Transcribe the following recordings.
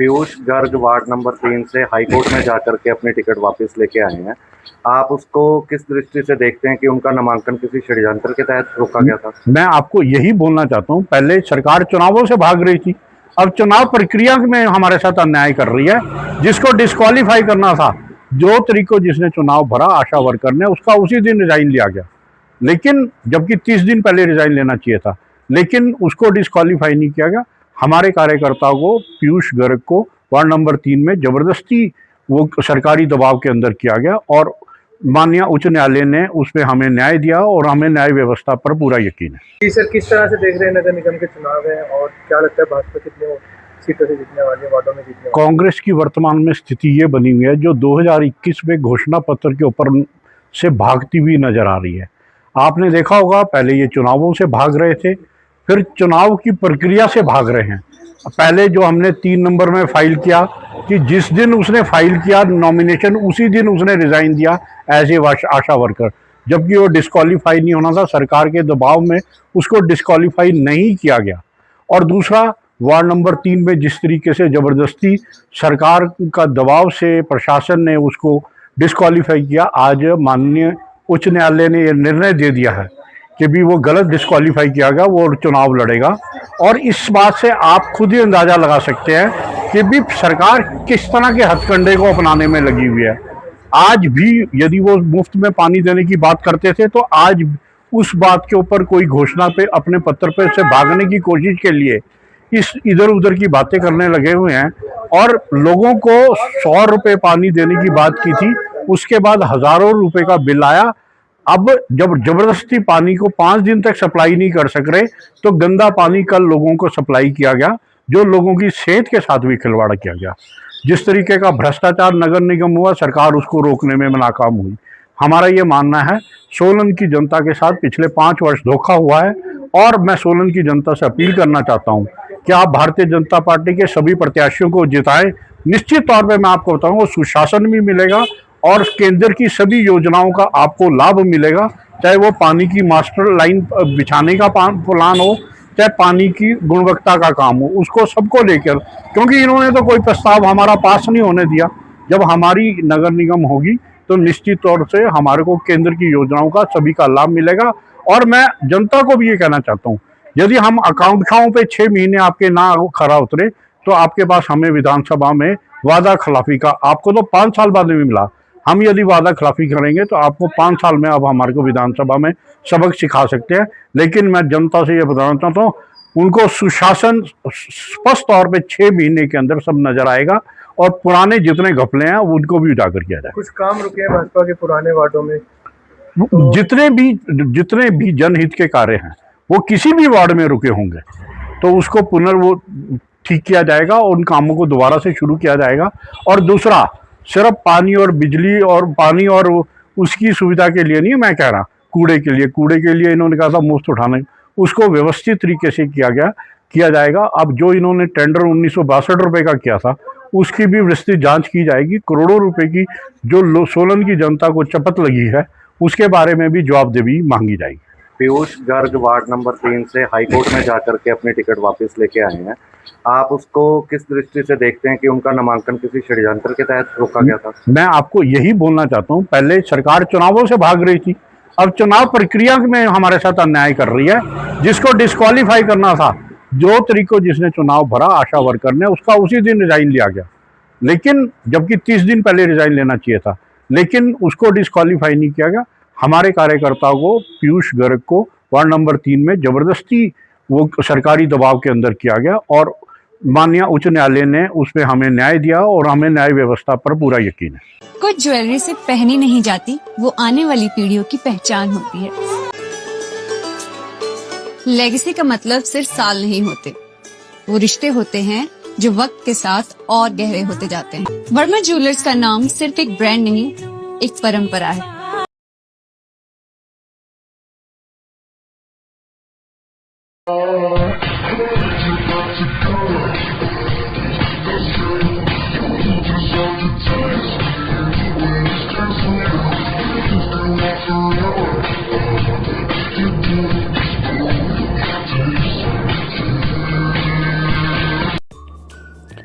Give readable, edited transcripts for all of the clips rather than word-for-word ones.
Piyush Garg ward number 3 से high court में जाकर के अपनी टिकट वापस लेके आए हैं। आप उसको किस दृष्टि से देखते हैं कि उनका नामांकन किसी षड्यंत्र के तहत रोका गया था? मैं आपको यही बोलना चाहता हूँ, पहले सरकार चुनावों से भाग रही थी, अब चुनाव प्रक्रिया में हमारे साथ अन्याय कर रही है। जिसको डिस्क्वालीफाई करना था, जो तरीको जिसने चुनाव भरा आशा वर्कर ने, उसका उसी दिन रिजाइन लिया गया, लेकिन जबकि 30 दिन पहले रिजाइन लेना चाहिए था, लेकिन उसको डिस्क्वालीफाई नहीं किया गया। हमारे कार्यकर्ताओं को, पीयूष गर्ग को वार्ड नंबर 3 में जबरदस्ती वो सरकारी दबाव के अंदर किया गया और माननीय उच्च न्यायालय ने उसमें हमें न्याय दिया और हमें न्याय व्यवस्था पर पूरा यकीन है। जी सर, किस तरह से देख रहे हैं नगर निगम के चुनाव है और क्या लगता है भाजपा कितने सीटों से जीतने वाली है, वार्डों में जीतने वाली? कांग्रेस की वर्तमान में स्थिति ये बनी हुई है, जो 2021 में घोषणा पत्र के ऊपर से भागती हुई नजर आ रही है। आपने देखा होगा, पहले ये चुनावों से भाग रहे थे, फिर चुनाव की प्रक्रिया से भाग रहे हैं। पहले जो हमने 3 नंबर में फाइल किया कि जिस दिन उसने फाइल किया नॉमिनेशन, उसी दिन उसने रिजाइन दिया एज ए आशा वर्कर, जबकि वो डिस्क्वालीफाई नहीं होना था। सरकार के दबाव में उसको डिस्क्वालीफाई नहीं किया गया। और दूसरा, वार्ड नंबर 3 में जिस तरीके से जबरदस्ती सरकार का दबाव से प्रशासन ने उसको डिस्क्वालीफाई किया, आज माननीय उच्च न्यायालय ने यह निर्णय दे दिया है कि भी वो गलत डिस्क्वालीफाई किया गया, वो चुनाव लड़ेगा। और इस बात से आप खुद ही अंदाजा लगा सकते हैं कि भी सरकार किस तरह के हथकंडे को अपनाने में लगी हुई है। आज भी यदि वो मुफ्त में पानी देने की बात करते थे, तो आज उस बात के ऊपर कोई घोषणा पे, अपने पत्र पे से भागने की कोशिश के लिए इस इधर उधर की बातें करने लगे हुए हैं। और लोगों को 100 रुपये पानी देने की बात की थी, उसके बाद हजारों रुपए का बिल आया। अब जब जबरदस्ती पानी को 5 दिन तक सप्लाई नहीं कर सक रहे, तो गंदा पानी कल लोगों को सप्लाई किया गया, जो लोगों की सेहत के साथ भी खिलवाड़ किया गया। जिस तरीके का भ्रष्टाचार नगर निगम हुआ, सरकार उसको रोकने में नाकाम हुई। हमारा ये मानना है, सोलन की जनता के साथ पिछले 5 वर्ष धोखा हुआ है। और मैं सोलन की जनता से अपील करना चाहता हूँ कि आप भारतीय जनता पार्टी के सभी प्रत्याशियों को जिताएं। निश्चित तौर पे मैं आपको बताऊंगा, सुशासन भी मिलेगा और केंद्र की सभी योजनाओं का आपको लाभ मिलेगा, चाहे वो पानी की मास्टर लाइन बिछाने का प्लान हो, चाहे पानी की गुणवत्ता का काम हो, उसको सबको लेकर, क्योंकि इन्होंने तो कोई प्रस्ताव हमारा पास नहीं होने दिया। जब हमारी नगर निगम होगी तो निश्चित तौर से हमारे को केंद्र की योजनाओं का सभी का लाभ मिलेगा। और मैं जनता को भी ये कहना चाहता हूँ, यदि हम आकांक्षाओं पे 6 महीने आपके ना खरा उतरे, तो आपके पास हमें विधानसभा में वादा खिलाफी का, आपको तो 5 साल बाद भी मिला, हम यदि वादा खिलाफी करेंगे तो आपको 5 साल में अब हमारे को विधानसभा में सबक सिखा सकते हैं। लेकिन मैं जनता से ये बताना चाहता हूँ, उनको सुशासन स्पष्ट तौर पे 6 महीने के अंदर सब नजर आएगा और पुराने जितने घपले हैं उनको भी उजागर किया जाए। कुछ काम रुके हैं भाजपा के पुराने वार्डों में, जितने भी जनहित के कार्य हैं वो किसी भी वार्ड में रुके होंगे, तो उसको वो ठीक किया जाएगा और उन कामों को दोबारा से शुरू किया जाएगा। और दूसरा, सिर्फ पानी और बिजली और पानी और उसकी सुविधा के लिए नहीं, मैं कह रहा कूड़े के लिए इन्होंने कहा था मुफ्त उठाने, उसको व्यवस्थित तरीके से किया जाएगा। अब जो इन्होंने टेंडर 1962 रुपए का किया था, उसकी भी विस्तृत जांच की जाएगी। करोड़ों रुपए की जो सोलन की जनता को चपत लगी है, उसके बारे में भी जवाबदेही मांगी जाएगी। पीयूष गर्ग वार्ड नंबर 3 से हाईकोर्ट में जाकर के अपनी टिकट वापस लेके आए हैं। आप उसको किस दृष्टि से देखते हैं कि उनका नामांकन किसी षड्यंत्र के तहत रोका गया था? मैं आपको यही बोलना चाहता हूँ, पहले सरकार चुनावों से भाग रही थी, अब चुनाव प्रक्रिया में हमारे साथ अन्याय कर रही है। जिसको डिस्क्वालीफाई करना था, जो तरीको जिसने चुनाव भरा आशा वर्कर ने, उसका उसी दिन रिजाइन लिया गया, लेकिन जबकि 30 दिन पहले रिजाइन लेना चाहिए था, लेकिन उसको डिस्क्वालीफाई नहीं किया गया। हमारे कार्यकर्ताओं को, पीयूष गर्ग को वार्ड नंबर 3 में जबरदस्ती वो सरकारी दबाव के अंदर किया गया और माननीय उच्च न्यायालय ने उसमें हमें न्याय दिया और हमें न्याय व्यवस्था पर पूरा यकीन है। कुछ ज्वेलरी से पहनी नहीं जाती, वो आने वाली पीढ़ियों की पहचान होती है। लेगेसी का मतलब सिर्फ साल नहीं होते, वो रिश्ते होते हैं जो वक्त के साथ और गहरे होते जाते हैं। वर्मा ज्वेलर्स का नाम सिर्फ एक ब्रांड नहीं, एक परंपरा है।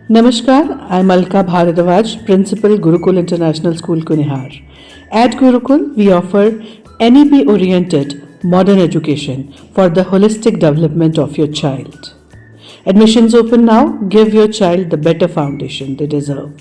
Namaskar, I'm Alka Bharadwaj, Principal Gurukul International School, Kunihar. At Gurukul, we offer NEP-oriented modern education for the holistic development of your child. Admissions open now. Give your child the better foundation they deserve.